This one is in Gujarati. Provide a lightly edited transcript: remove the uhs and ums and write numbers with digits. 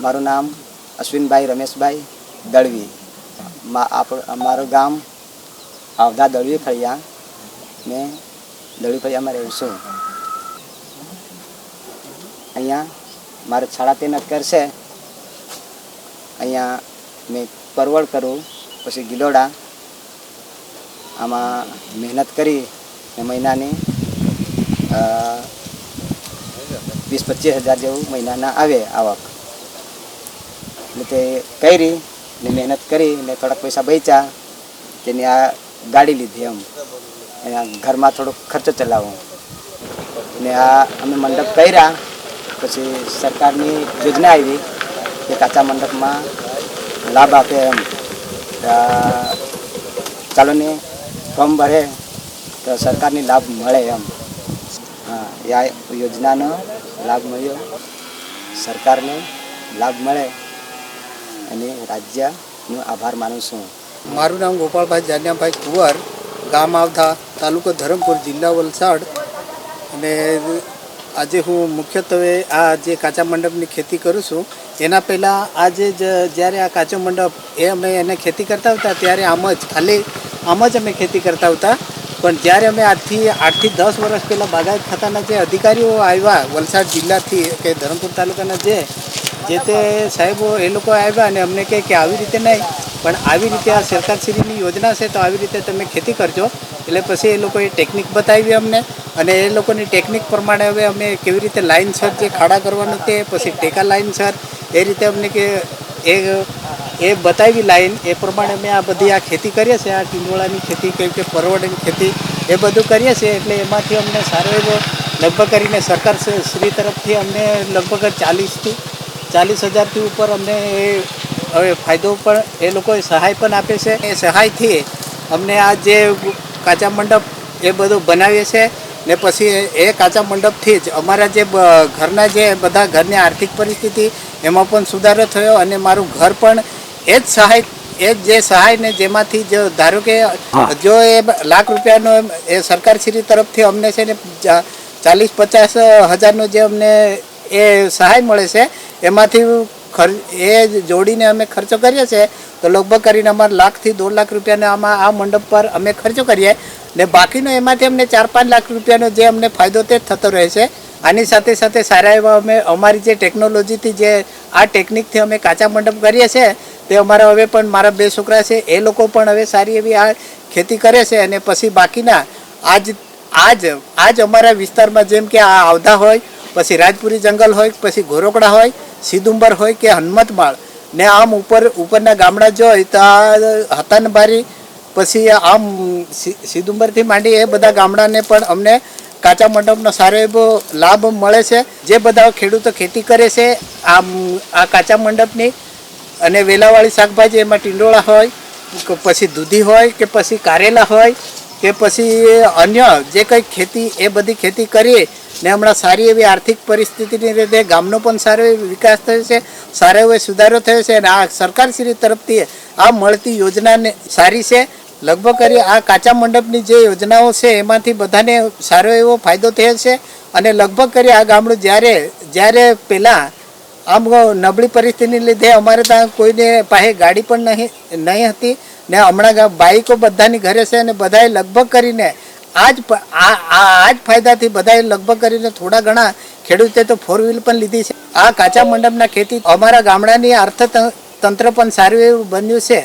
મારું નામ અશ્વિનભાઈ રમેશભાઈ દળવી. મારું ગામ આવધા દળવી ફળિયા. મેં દળવી ફળિયામાં રહું છું. અહીંયા મારે 3.5 એકર છે. અહીંયા મેં પરવળ કરું, પછી ગિલોડા. આમાં મહેનત કરી મહિનાની 20-25 હજાર જેવું મહિનાના આવે આવક. એટલે તે કરી ને મહેનત કરી ને થોડાક પૈસા બચ્યા તેની આ ગાડી લીધી. એમ ઘરમાં થોડોક ખર્ચો ચલાવો ને આ અમે મંડપ કર્યા. પછી સરકારની યોજના આવી કે કાચા મંડપમાં લાભ આપે. એમ ચાલો ને ફોર્મ ભરે તો સરકારની લાભ મળે. એમ આ યોજનાનો લાભ મળ્યો. સરકારને લાભ મળે અને રાજ્યનો આભાર માનું છું. મારું નામ ગોપાલભાઈ જાનિયાભાઈ કુંવર, ગામ આવધા, તાલુકો ધરમપુર, જિલ્લા વલસાડ. અને આજે હું મુખ્યત્વે આ જે કાચા મંડપની ખેતી કરું છું. એના પહેલાં આજે જ્યારે આ કાચો મંડપ અમે એને ખેતી કરતા હતા ત્યારે ખાલી આમ જ અમે ખેતી કરતા હતા. પણ જ્યારે અમે આજથી 8 થી 10 વર્ષ પહેલાં બાગાયત ખાતાના જે અધિકારીઓ આવ્યા વલસાડ જિલ્લાથી કે ધરમપુર તાલુકાના જે તે સાહેબો એ લોકો આવ્યા અને અમને કહે કે આવી રીતે નહીં, પણ આવી રીતે આ સરકારશ્રીની યોજના છે તો આવી રીતે તમે ખેતી કરજો. એટલે પછી એ લોકોએ ટેકનિક બતાવી અમને, અને એ લોકોની ટેકનિક પ્રમાણે હવે અમે કેવી રીતે લાઇનસર જે ખાડા કરવાનું તે પછી ટેકા લાઇનસર એ રીતે અમને કે એ બતાવી લાઈન એ પ્રમાણે અમે આ બધી આ ખેતી કરીએ છીએ. આ ટીંડોળાની ખેતી કેમ કે પરવળની ખેતી એ બધું કરીએ છીએ. એટલે એમાંથી અમને સારો એવો લગભગ કરીને સરકાર શ્રી તરફથી અમને લગભગ 40 હજારથી ઉપર અમને હવે ફાયદો પણ એ લોકોએ સહાય પણ આપે છે. એ સહાયથી અમને આ જે કાચા મંડપ એ બધું બનાવીએ છીએ. ને પછી એ કાચા મંડપથી જ અમારા જે ઘરના જે બધા ઘરની આર્થિક પરિસ્થિતિ એમાં પણ સુધારો થયો. અને મારું ઘર પણ એ જ સહાય ને જેમાંથી જો ધારો કે જો એ લાખ રૂપિયાનો એ સરકારશ્રી તરફથી અમને છે ને 40-50 હજારનો જે અમને એ સહાય મળે છે એમાંથી એ જોડીને અમે ખર્ચો કરીએ છીએ. તો લગભગ કરીને અમારે 1 લાખ થી 1.5 લાખ રૂપિયાનો આમાં આ મંડપ પર અમે ખર્ચો કરીએ ને બાકીનો એમાંથી અમને 4-5 લાખ રૂપિયાનો જે અમને ફાયદો તે થતો રહે છે. આની સાથે સાથે સારા એવા અમે અમારી જે ટેકનોલોજીથી જે આ ટેકનિકથી અમે કાચા મંડપ કરીએ છીએ તે અમારા હવે પણ મારા 2 છોકરા છે એ લોકો પણ હવે સારી એવી આ ખેતી કરે છે. અને પછી બાકીના આજ અમારા વિસ્તારમાં જેમ કે આ આવધા હોય, પછી રાજપુરી જંગલ હોય, પછી ઘોરોકડા હોય, સિદુંબર હોય કે હનુમતમાળ ને આમ ઉપરના ગામડા જોઈ તો આ હતાનબારી, પછી આમ સિદુંબરથી માંડી એ બધા ગામડાને પણ અમને કાચા મંડપનો સારો એવો લાભ મળે છે. જે બધા ખેડૂતો ખેતી કરે છે આ કાચા મંડપની, અને વેલાવાળી શાકભાજી એમાં ટીંડોળા હોય, પછી દૂધી હોય કે પછી કારેલા હોય કે પછી અન્ય જે કંઈ ખેતી એ બધી ખેતી કરીએ ને હમણાં સારી એવી આર્થિક પરિસ્થિતિની લીધે ગામનો પણ સારો એવો વિકાસ થયો છે, સારો એવો સુધારો થયો છે. અને આ સરકારશ્રી તરફથી આ મળતી યોજનાને સારી છે. લગભગ કરી આ કાચા મંડપની જે યોજનાઓ છે એમાંથી બધાને સારો એવો ફાયદો થયો છે. અને લગભગ કરી આ ગામડું જ્યારે પહેલાં આમ નબળી પરિસ્થિતિને લીધે અમારે ત્યાં કોઈને પાસે ગાડી પણ નહીં હતી ને હમણાં બાઈકો બધાની ઘરે છે. અને બધાએ લગભગ કરીને આ જ ફાયદાથી બધાએ લગભગ કરીને થોડા ઘણા ખેડૂતે તો 4 વ્હીલ પણ લીધી છે. આ કાચા મંડપના ખેતી અમારા ગામડાની અર્થતંત્ર પણ સારું એવું બન્યું છે.